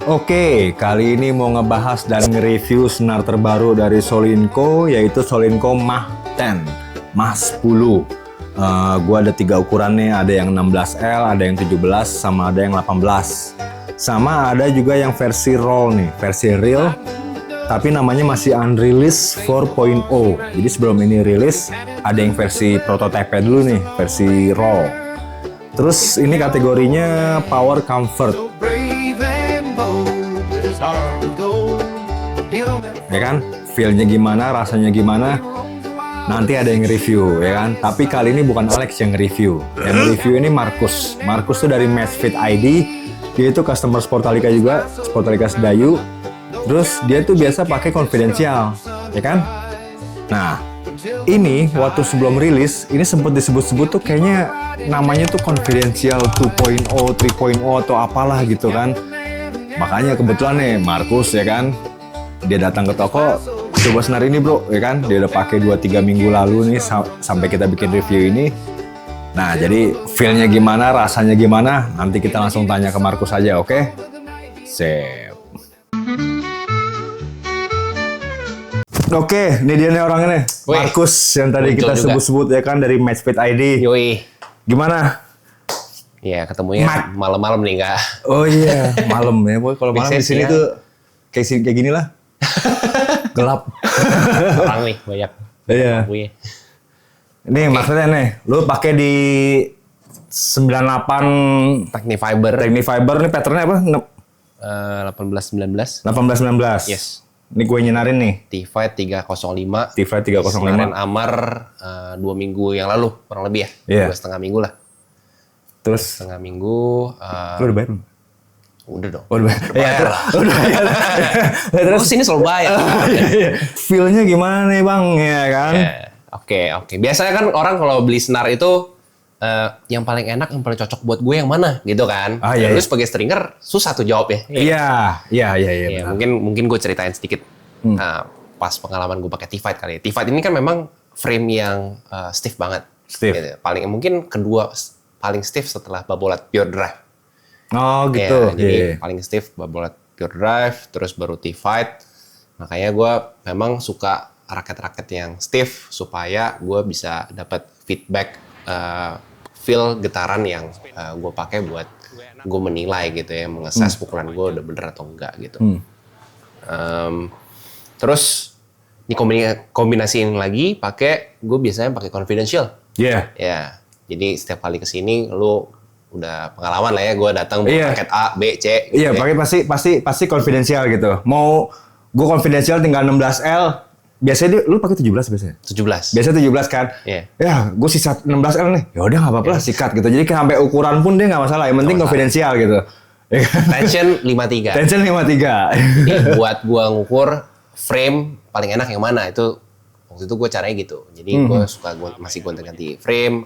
Oke, kali ini mau ngebahas dan nge-review senar terbaru dari Solinco, yaitu Solinco Mach 10, Mach 10. Gua ada 3 ukurannya, ada yang 16L, ada yang 17, sama ada yang 18. Sama ada juga yang versi roll nih, versi real, tapi namanya masih unreleased 4.0. Jadi sebelum ini rilis, ada yang versi prototype dulu nih, versi raw. Terus ini kategorinya Power Comfort. Ya kan? Feel-nya gimana, rasanya gimana? Nanti ada yang review, ya kan? Tapi kali ini bukan Alex yang review. Yang review ini Markus. Markus tuh dari Matchfit ID. Dia itu customer Sportalika juga, Sportalika Sedayu. Terus dia tuh biasa pakai confidential, ya kan? Nah, ini waktu sebelum rilis, ini sempat disebut-sebut tuh kayaknya namanya tuh confidential 2.0, 3.0 atau apalah gitu kan. Makanya kebetulan nih Markus, ya kan, dia datang ke toko, coba senar ini bro, ya kan. Dia udah pakai 2-3 minggu lalu nih sampai kita bikin review ini. Nah, jadi feel-nya gimana, rasanya gimana, nanti kita langsung tanya ke Markus aja, oke? Sip. Oke, ini dia nih orangnya nih. Markus yang tadi kita sebut-sebut ya kan, dari Matchfit ID. Yoi. Gimana? Ya, ketemunya malam-malam nih, enggak. Oh iya, malam ya. Kalau malam di sini tuh kayak gini lah. Gelap. Orang nih banyak. Iya. Ini maksudnya nih, lu pakai di 98 Technifiber. Technifiber nih patternnya apa? 18-19. 18-19. Yes. Ini gue nyenarin nih. T-Fight 305. T-Fight 305. Kemarin Amar 2 minggu yang lalu, kurang lebih ya. 2,5 minggu lah. Terus? Setengah minggu. Lu udah bayar belum? Udah dong. Oh, udah bayar. Iya, udah bayar. Terus sini selalu bayar. Feel-nya gimana nih bang, ya kan? Oke. Biasanya kan orang kalau beli senar itu yang paling enak, yang paling cocok buat gue yang mana, gitu kan? Iya, Lu sebagai stringer susah tuh jawab ya. Iya. Mungkin gue ceritain sedikit. Pas pengalaman gue pakai T-Fight kali. T-Fight ini kan memang frame yang stiff banget. Stiff. Gitu. Mungkin kedua paling stiff setelah Babolat Pure Drive. Oh gitu. Jadi paling stiff Babolat Pure Drive, terus baru T-Fight. Makanya gue memang suka raket-raket yang stiff supaya gue bisa dapat feedback feel getaran yang gue pakai buat gue menilai gitu ya, mengeses pukulan gue udah bener atau enggak gitu. Terus dikombinasiin lagi pakai, gue biasanya pakai confidential. Iya. Ya, jadi setiap kali kesini lu udah pengalaman lah ya, gue datang bawa paket A, B, C. Gitu iya, pakai pasti confidential gitu. Mau gue confidential tinggal 16L. Biasanya lu pakai 17 biasanya? 17. Biasanya 17 kan? Iya. Ya, gue sisa 16L nih. Ya udah enggak apa-apa lah, sikat gitu. Jadi sampai ukuran pun dia enggak masalah. Yang penting konfidensial gitu. Tension 53. Tension 53. Jadi buat gua ngukur frame paling enak yang mana, itu waktu itu gue caranya gitu. Jadi gue masih gonta-ganti frame,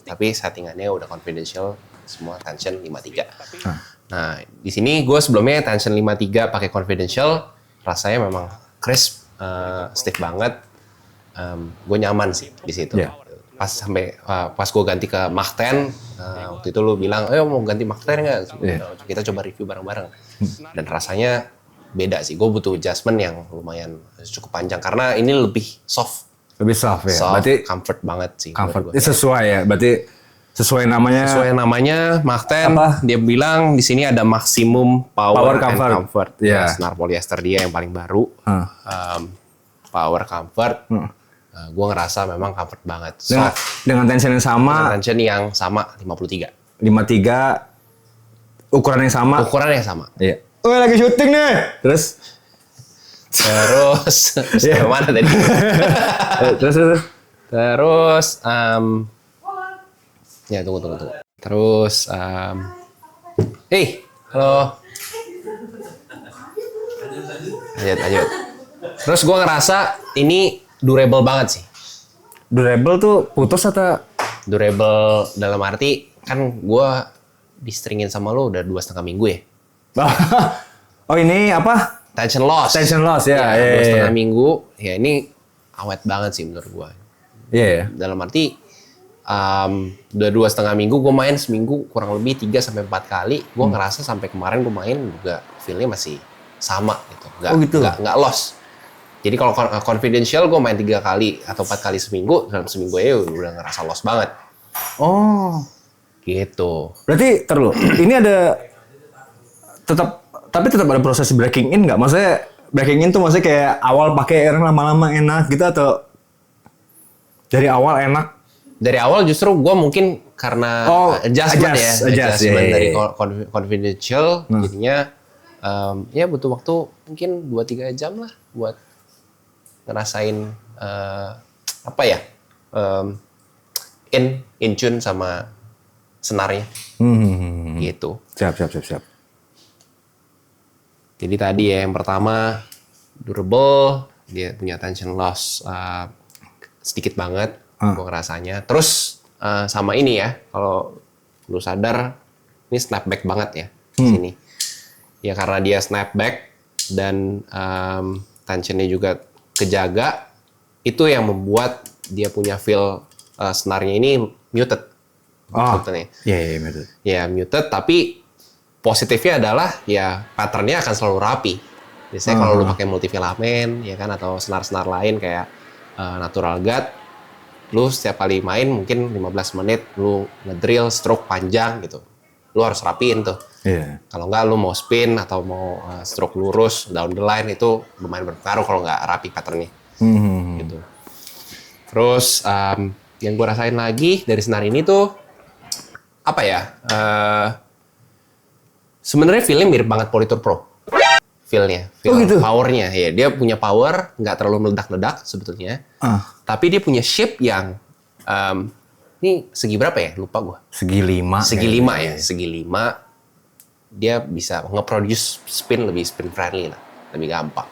tapi settingannya udah confidential, semua tension 53. Nah, di sini gue sebelumnya tension 53 pakai confidential, rasanya memang crisp. Stiff banget, gue nyaman sih di situ. Pas gue ganti ke Mach 10, waktu itu lu bilang, mau ganti Mach 10 nggak? Kita coba review bareng-bareng. Dan rasanya beda sih. Gue butuh adjustment yang lumayan cukup panjang karena ini lebih soft. Lebih soft ya. Berarti comfort banget sih. Comfort. Sesuai ya. Berarti sesuai namanya Mach 10. Dia bilang di sini ada maximum power comfort. Yeah. Senar polyester dia yang paling baru. Power comfort. Gue ngerasa memang comfort banget. Dengan tension yang sama. Dengan tension yang sama 53. 53 ukuran yang sama. Ukuran yang sama. Iya. Lagi syuting nih. Terus mana tadi? Terus ya tunggu. Terus halo. Lanjut. Terus gue ngerasa ini durable banget sih. Durable tuh putus atau? Durable dalam arti kan gue di-stringin sama lo udah 2,5 minggu ya. Oh ini apa? Tension loss ya. 2,5 minggu. Ya ini awet banget sih menurut gue. Iya. Dalam arti udah 2,5 minggu, gue main seminggu kurang lebih 3-4 kali. Gue ngerasa sampai kemarin gue main juga feel-nya masih sama gitu. Nggak lost. Jadi kalau confidential gue main 3 kali atau 4 kali seminggu, dalam seminggu ya udah ngerasa lost banget. Oh. Gitu. Berarti terlalu. Ini ada tapi tetap ada proses breaking in nggak? Maksudnya breaking in tuh maksudnya kayak awal pakai lama-lama enak gitu atau dari awal enak? Dari awal justru gue mungkin karena adjustment dari confidential, jadinya ya butuh waktu mungkin 2-3 jam lah buat ngerasain in tune sama senarnya. Gitu. Siap. Jadi tadi ya yang pertama durable, dia punya tension loss sedikit banget. Gue ngerasanya. Terus sama ini ya, kalau lu sadar, ini snapback banget ya di sini. Ya karena dia snapback dan tensionnya juga kejaga, itu yang membuat dia punya feel senarnya ini muted. Iya, muted. Ya muted, tapi positifnya adalah ya patternnya akan selalu rapi. Biasanya kalau lu pakai multifilamen, ya kan, atau senar-senar lain kayak natural gut, lu setiap kali main mungkin 15 menit lu ngedrill stroke panjang gitu. Lu harus rapiin tuh. Iya. Kalau enggak lu mau spin atau mau stroke lurus down the line itu lumayan berpengaruh kalau nggak rapi patternnya. Gitu. Terus yang gue rasain lagi dari senar ini tuh apa ya? Sebenarnya feelnya mirip banget Polytour Pro. Feel-nya, gitu? powernya. Ya, dia punya power, nggak terlalu meledak-ledak sebetulnya. Tapi dia punya shape yang, ini segi berapa ya? Lupa gue. Segi 5. Segi 5 ya, segi 5. Dia bisa nge-produce spin lebih spin friendly lah, lebih gampang.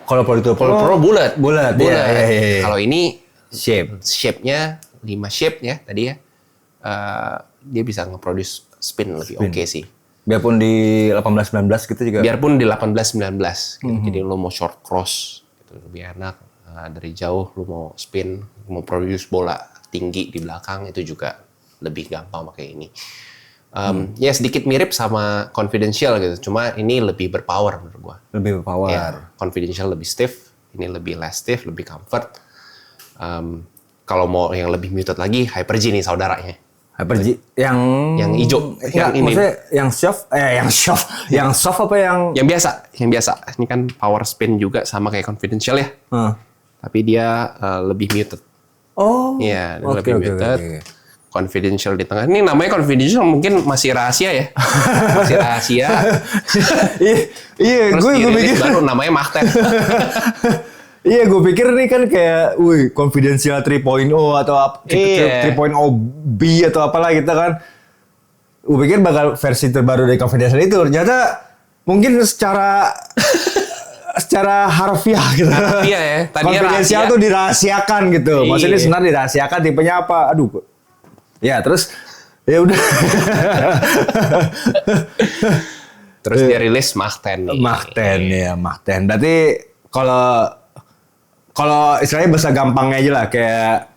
Kalau Polytour Pro bulat. Iya. Kalau ini shape-nya 5 shape ya tadi ya. Dia bisa nge-produce spin lebih oke sih. Biarpun di 18-19 gitu juga. Biarpun di 18-19 gitu. Jadi lo mau short cross gitu lebih enak. Dari jauh lo mau spin, mau produce bola tinggi di belakang itu juga lebih gampang pakai ini. Ya sedikit mirip sama confidential gitu. Cuma ini lebih berpower menurut gua. Lebih berpower. Ya, confidential lebih stiff, ini lebih less stiff, lebih comfort. Kalau mau yang lebih muted lagi, Hyper-G nih saudaranya. Hyper-G yang hijau, yang ini. Maksudnya yang soft apa yang biasa. Ini kan power spin juga sama kayak confidential ya. Tapi dia lebih muted. Oh. Iya, lebih muted. Confidential di tengah. Ini namanya confidential mungkin masih rahasia ya. Masih rahasia. Iya, gue pikir baru namanya Mahten. Iya, gue pikir ini kan kayak, confidential 3.0 atau 3.0 B atau apalah gitu kan. Gue pikir bakal versi terbaru dari confidential itu. Ternyata mungkin secara harfiah gitu. Harfiah ya. Tadinya confidential tuh dirahasiakan gitu. Maksudnya sebenarnya dirahasiakan tipenya apa? Aduh. Ya, terus ya udah. Terus dia rilis Mahten nih. Mahten. Berarti kalau istilahnya bahasa gampangnya aja lah, kayak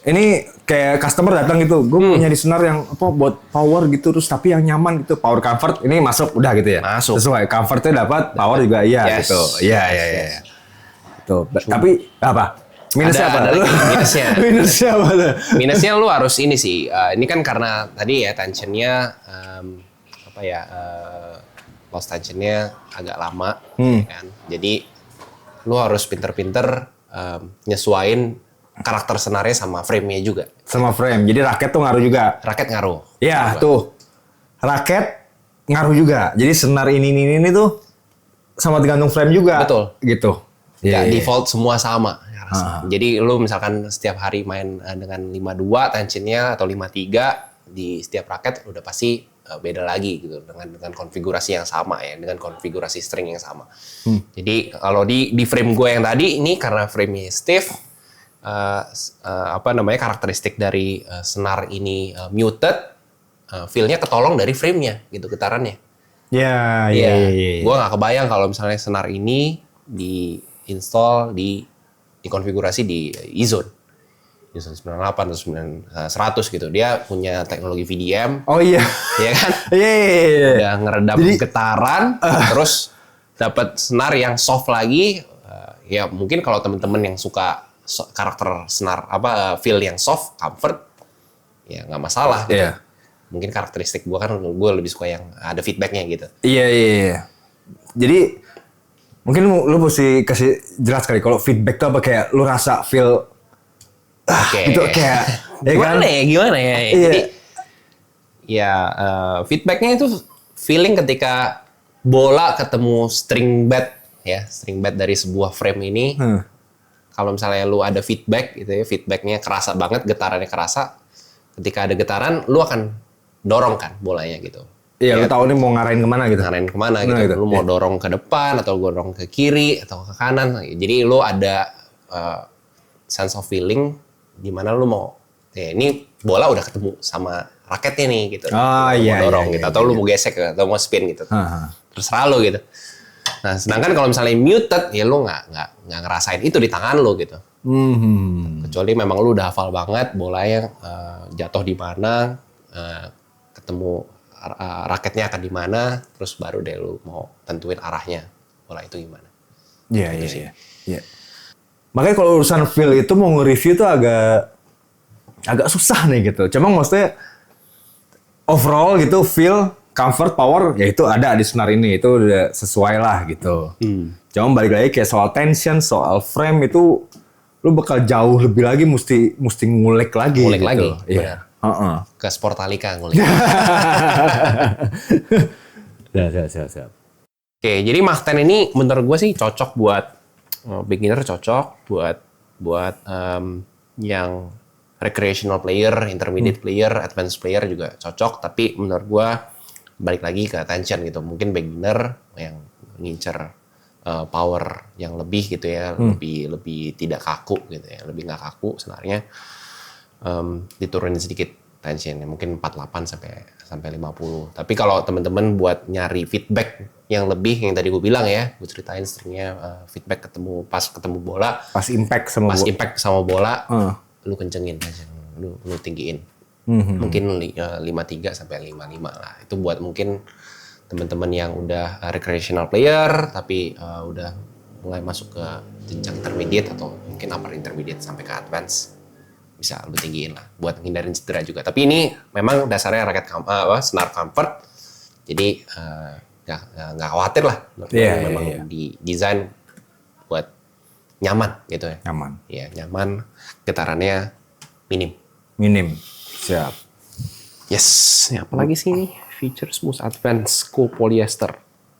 ini kayak customer datang gitu, gue punya di senar yang buat power gitu, terus tapi yang nyaman gitu, power comfort ini masuk udah gitu ya. Masuk. Sesuai comfortnya dapat, power juga iya gitu. Iya. Tuh, tapi apa? Minusnya apa? Minusnya apa? Minusnya lu harus ini sih. Ini kan karena tadi ya tensionnya lost tensionnya agak lama, kan. Jadi lu harus pinter-pinter nyesuain karakter senarnya sama frame-nya juga. Sama frame. Jadi raket tuh ngaruh juga. Raket ngaruh. Iya, tuh. Raket ngaruh juga. Jadi senar ini tuh sama tergantung frame juga. Betul. Gitu. Nggak default semua sama. Jadi lu misalkan setiap hari main dengan 52 tensionnya atau 53 di setiap raket udah pasti beda lagi gitu dengan konfigurasi yang sama ya, dengan konfigurasi string yang sama. Jadi kalau di frame gue yang tadi ini karena frame-nya stiff, karakteristik dari senar ini muted, feel-nya ketolong dari frame-nya gitu, getarannya. Iya. Gue nggak kebayang kalau misalnya senar ini di install di konfigurasi di E-Zone. Houston 98 atau 100 gitu. Dia punya teknologi VDM, Oh iya. ya kan? Iya. Udah ngeredam Jadi- getaran, terus dapat senar yang soft lagi. Ya mungkin kalau temen-temen yang suka karakter senar feel yang soft, comfort, ya nggak masalah. Gitu. Iya. Mungkin karakteristik gue kan gue lebih suka yang ada feedbacknya gitu. Iya. Jadi mungkin lu mesti kasih jelas kali kalau feedback tuh apa, kayak lu rasa feel Oke. gitu kayak ya kan? Gimana ya? Iya. Jadi ya feedbacknya itu feeling ketika bola ketemu string bat ya, string bat dari sebuah frame ini. Kalau misalnya lu ada feedback gitu ya, feedbacknya kerasa banget, getarannya kerasa. Ketika ada getaran, lu akan dorong kan bolanya gitu. Iya, Ya, lu tahu nih mau ngarahin kemana gitu. ngarahin kemana Nah, gitu. gitu. Lu mau dorong ke depan atau dorong ke kiri atau ke kanan. Jadi lu ada sense of feeling di mana lu mau ini bola udah ketemu sama raketnya nih gitu. Ah, Lu iya, mau dorong iya, gitu iya, atau lu mau gesek atau mau spin gitu. Hah. Terserah lu gitu. Nah, sedangkan kalau misalnya muted ya lu nggak ngerasain itu di tangan lu gitu. Kecuali memang lu udah hafal banget bolanya jatuh di mana, ketemu raketnya akan di mana, terus baru deh lu mau tentuin arahnya bola itu gimana. Iya. Makanya kalau urusan feel itu mau nge-review tuh agak susah nih gitu. Cuma maksudnya overall gitu feel, comfort, power ya itu ada di senar ini, itu udah sesuai lah gitu. Cuma balik lagi kayak soal tension, soal frame itu lu bakal jauh lebih lagi mesti ngulik lagi. Ngulik gitu. lagi, Iya. Heeh. Ke Sportalika ngulik. Siap. Oke, jadi Mach 10 ini menurut gue sih cocok buat beginner, cocok buat yang recreational player, intermediate player, advanced player juga cocok. Tapi menurut gue balik lagi ke attention gitu. Mungkin beginner yang ngincer power yang lebih gitu ya, lebih tidak kaku gitu ya, lebih nggak kaku senarnya, diturunin sedikit tensionnya, mungkin 48 sampai 50. Tapi kalau teman-teman buat nyari feedback yang lebih, yang tadi gue bilang ya, gue ceritain stringnya feedback pas ketemu bola, Pas impact sama impact sama bola, lu kencengin aja, lu tinggiin. Mungkin 53 sampai 55 lah. Itu buat mungkin teman-teman yang udah recreational player tapi udah mulai masuk ke jenjang intermediate atau mungkin upper intermediate sampai ke advance, bisa lu tinggiin lah buat menghindarin cedera juga. Tapi ini memang dasarnya raket senar comfort, jadi nggak khawatir lah. Memang didesain buat nyaman gitu ya. Nyaman. Iya, nyaman, getarannya minim. Siap. Yes, ini apa lagi sih ini? Feature Smooth Advance Co-Polyester.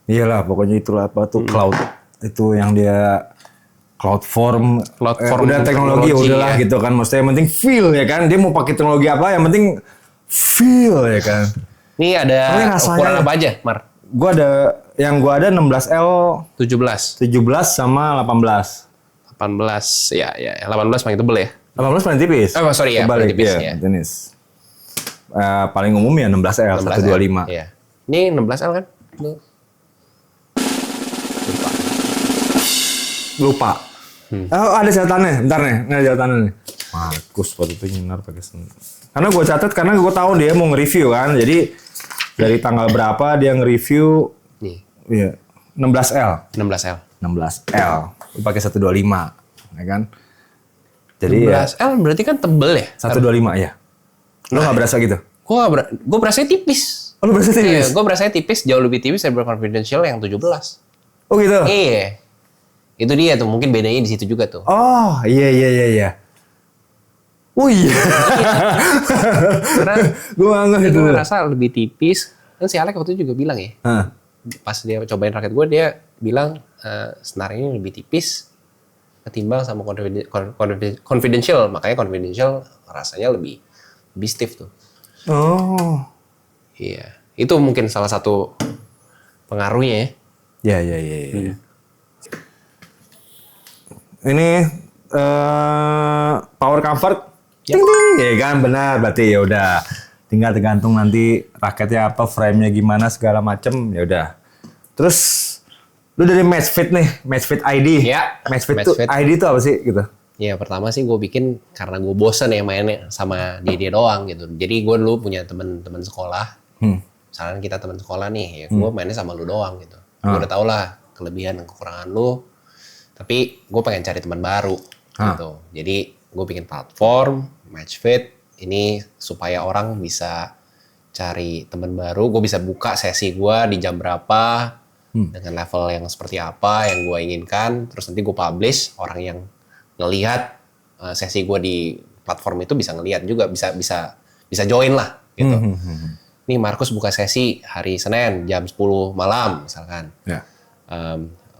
Iyalah, pokoknya itulah apa tuh cloud. Itu yang dia cloud form udah teknologi udahlah ya. gitu kan. Maksudnya yang penting feel ya kan. Dia mau pakai teknologi apa, yang penting feel ya kan. Ini ada rasanya- ukuran apa aja, Mar? Gua ada 16L, 17. 17 sama 18. 18, ya 18 paling tebel ya. 18 paling tipis. Oh, sorry ya, Kebalik, paling tipis, iya, ya. jenis. Paling umum ya 16L, 125. Iya. Ini 16L kan? Lupa. Oh, ada catatannya. Bentar nih, ini ada catatannya nih. Markus waktu itu nyinar pakai senar. Karena gue catat, karena gue tahu dia mau nge-review kan. Jadi dari tanggal berapa dia nge-review. Nih, Iya, 16L. 16L. 16L. Lu pakai 125, ya kan? Jadi 16L berarti kan tebel ya? 125 ya. Lu nggak berasa gitu? Gue berasa tipis. Oh, lu berasa tipis? Iya, gue berasa tipis, jauh lebih tipis daripada confidential yang 17. Oh gitu? Iya. Itu dia tuh, mungkin bedanya di situ juga tuh. Oh, iya. Oh iya. Karena Gue nggak gitu. gue ngerasa lebih tipis. Kan si Alek waktu itu juga bilang ya, Hah. pas dia cobain raket gue, dia bilang senar ini lebih tipis ketimbang sama confidential. Makanya confidential rasanya lebih stiff tuh. Oh. Iya. Itu mungkin salah satu pengaruhnya ya. Ya. Ini power comfort. Ting ting. Ya kan benar, berarti ya udah. Tinggal tergantung nanti raketnya apa, frame-nya gimana segala macem, ya udah. Terus lu dari Match Fit nih, Match Fit ID. Ya, Match Fit Match tuh Fit. ID itu apa sih gitu? Ya pertama sih gue bikin karena gue bosen ya mainnya sama dia doang gitu. Jadi gue dulu punya temen sekolah. Misalnya kita teman sekolah nih, ya gue mainnya sama lu doang gitu. Gue udah tau lah kelebihan dan kekurangan lu. Tapi gue pengen cari teman baru gitu. Jadi gue bikin platform Matchfit ini supaya orang bisa cari teman baru. Gue bisa buka sesi gue di jam berapa dengan level yang seperti apa yang gue inginkan. Terus nanti gue publish, orang yang ngelihat sesi gue di platform itu bisa ngelihat juga, bisa join lah gitu. Nih Markus buka sesi hari Senin jam 10 malam misalkan.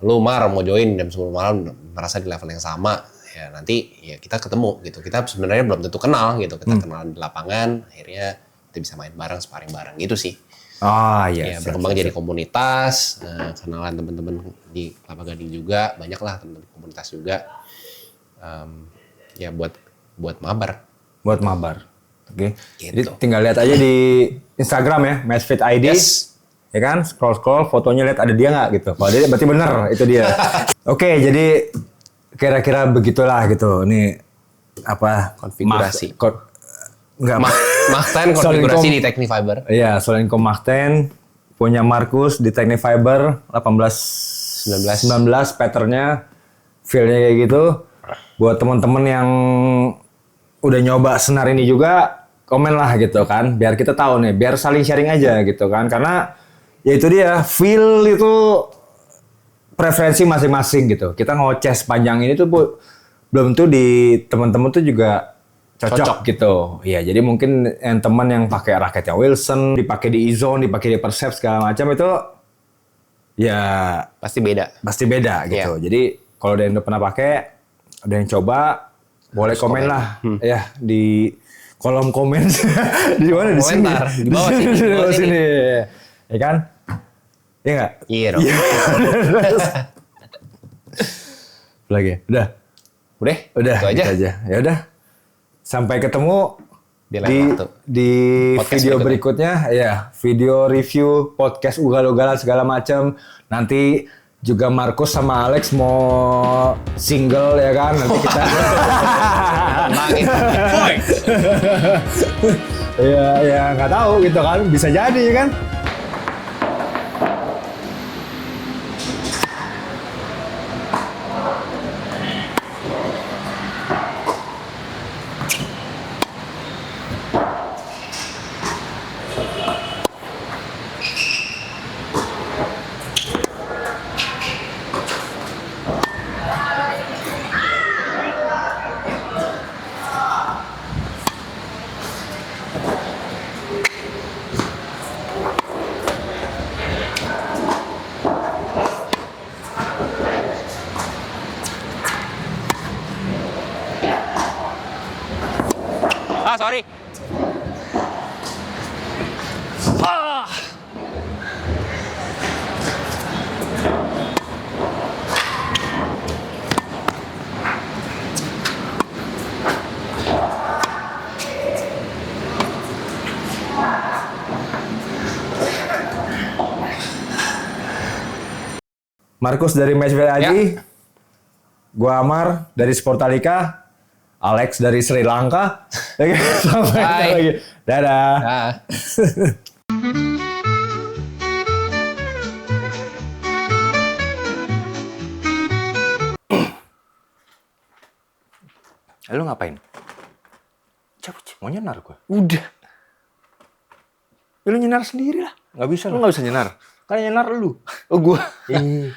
Lu Mar mau join jam 10 malam merasa di level yang sama, ya nanti ya kita ketemu gitu. Kita sebenarnya belum tentu kenal gitu. Kita kenalan di lapangan, akhirnya kita bisa main bareng, sparring bareng gitu sih. Ya, berkembang jadi komunitas, kenalan teman-teman di Kelapa Gading juga, banyak lah teman-teman komunitas juga. Ya buat mabar. Buat mabar. Oke. Gitu. Jadi tinggal lihat aja di Instagram ya, Matchfit ID. Yes. Ya kan, scroll fotonya lihat ada dia nggak gitu. Kalau dia berarti bener itu dia. Oke, jadi kira-kira begitulah gitu. Ini apa? Konfigurasi. Enggak. Mahten konfigurasi di Technifiber. Iya, Solinko Mahten punya Markus di Technifiber 19 patternnya, feel-nya kayak gitu. Buat teman-teman yang udah nyoba senar ini juga, komen lah gitu kan, biar kita tahu nih, biar saling sharing aja gitu kan, karena ya itu dia, feel itu preferensi masing-masing gitu. Kita ngoceh sepanjang ini tuh belum tuh di teman-teman tuh juga cocok gitu. Iya, jadi mungkin yang teman yang pakai raketnya Wilson, dipakai di E-Zone, dipakai di Percept segala macam itu ya Pasti beda gitu. Jadi kalau ada yang udah pernah pakai, ada yang coba, boleh komen lah ya di kolom komen. Di mana? Di sini. Di bawah sini. Di bawah sini. Ya kan? Iya nggak? Iya dong. Lagi. Udah. Itu aja. Gitu aja. Ya udah. Sampai ketemu Di lain waktu. di Podcast video berikutnya. Ya, video review podcast ugal-ugalan segala macam. Nanti juga Markus sama Alex mau single ya kan, nanti kita ya nggak tahu gitu kan, bisa jadi kan. Sorry. Markus dari Matchfit ID, Ya. gua Amar dari Sportalika, Alex dari Sri Lanka. Sampai ketemu lagi. Dadah. Lu ngapain? Cabut, mau nyenar gua. Udah. Ya, lu nyenar sendiri lah. Nggak bisa. Lu nggak bisa nyenar. Kan nyenar lu. Oh gua. Iya.